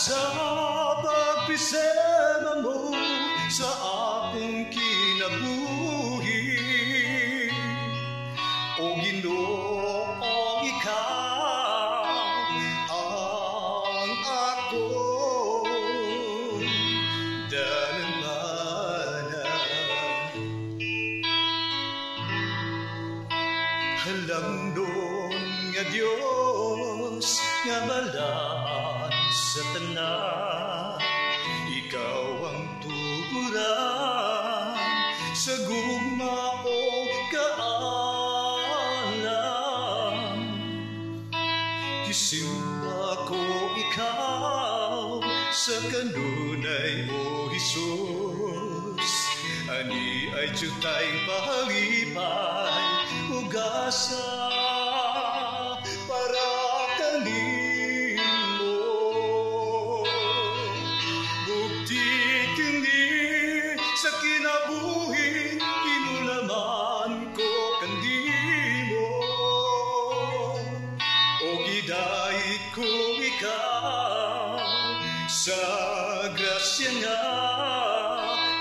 sa pagpisema mo sa akong kinabuhi. O Ginoo, ikaw ang akong dalamana. Halangdon nga Dios nga balaan sa tanan, ikaw ang tuguran sa gugma o kaalam. Gisimba ko ikaw sa kanunay, o Jesus. Ani ay jutay pahalipay ugasa para kanimo. Bukti kini sa kinabuhi, inulaman ko kandimo. O gidait ko ikaw sa grasya nga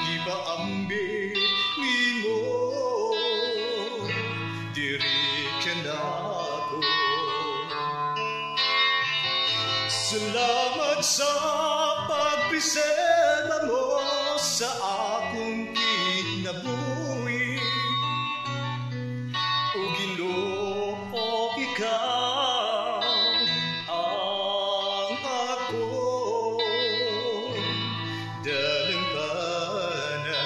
ipaambi nimo. Diri ka nako. Salamat sa pagpisema mo sa akong kinabuhi. O Ginoo, ikaw ang akong dalamana.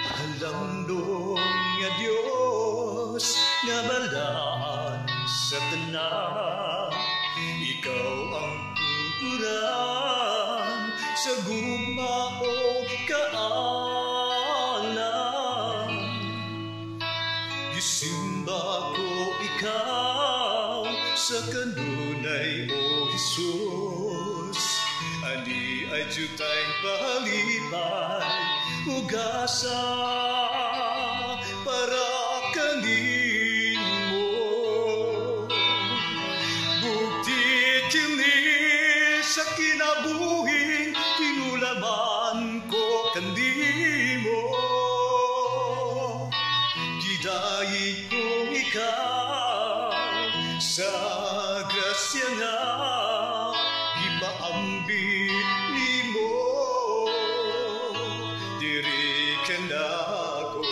Halangdon nga Dios nga balaan sa tanan, ikaw ang tuguran sa gugma o kaalam. Gisimba ko ikaw sa kanunay, o Jesus. Ani ay jutay pahalipay ugasa para kanimo. Bukti kini sa kinabuhi, inulaman ko kandimo. Gidait ko ikaw sa grasya nga ipaambi nimo. Diri ka nako.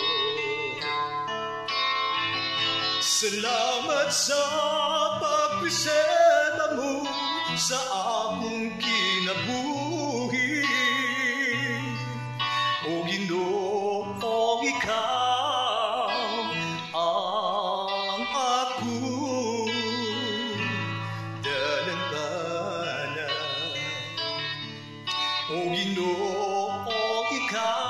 Salamat sa pagpisema mo sa akong kinabuhi. O Ginoo, ikaw ang akong dalamana. O Ginoo, ikaw